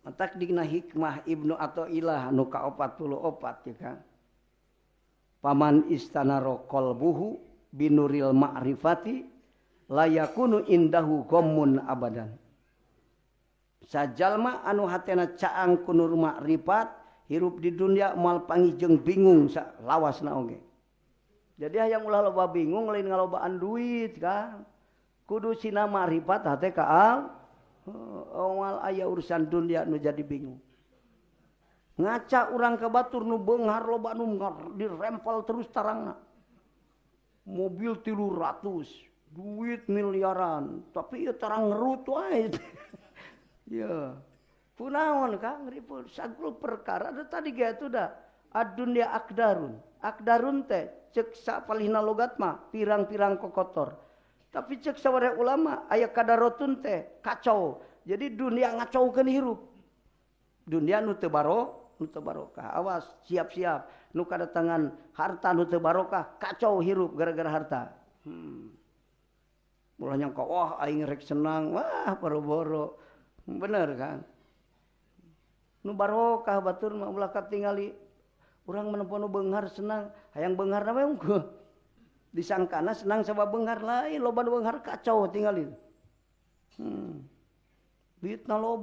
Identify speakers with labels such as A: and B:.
A: matak dina hikmah Ibnu Athaillah anu ka-44 ya kan. Paman istanaro qalbuhu binuril ma'rifati layakunu indahu ghammun abadan. Sajalma anu hatena caang ku nur makrifat hirup di dunia moal panggijeng bingung lawasna oge. Jadi hayang ulah loba bingung lain ngalobaan duit kan. Kudu sina makrifat hate kaal moal aya urusan dunia nu jadi bingung. Ngaca urang ka batur nu beunghar loba nu dirempel terus tarangna. Mobil 300, duit miliaran, tapi ieu tarang ngerut wae. Ya. Punaon Kang ripun sagul perkara da tadi ge atuh da. Ad-dunya akdarun. Akdarun teh ceuk sapalihna logat mah pirang-pirang kokotor. Tapi ceuk sabaraha ulama aya kadarotun teh kacau. Jadi dunia ngacaukeun hirup. Dunia nu teu barokah. Awas, siap-siap. Nu kadatangan harta nu teu barokah, kacau hirup gara-gara harta. Ulah nyangka wah aing rek senang, wah boro-boro. Bener kan? Nu barokah batur mah ulah katingali urang menepo nu beunghar senang, hayang beunghar na we unggul. Disangkana senang sabab beunghar lain, loba nu beunghar kacau tingali. Duitna loba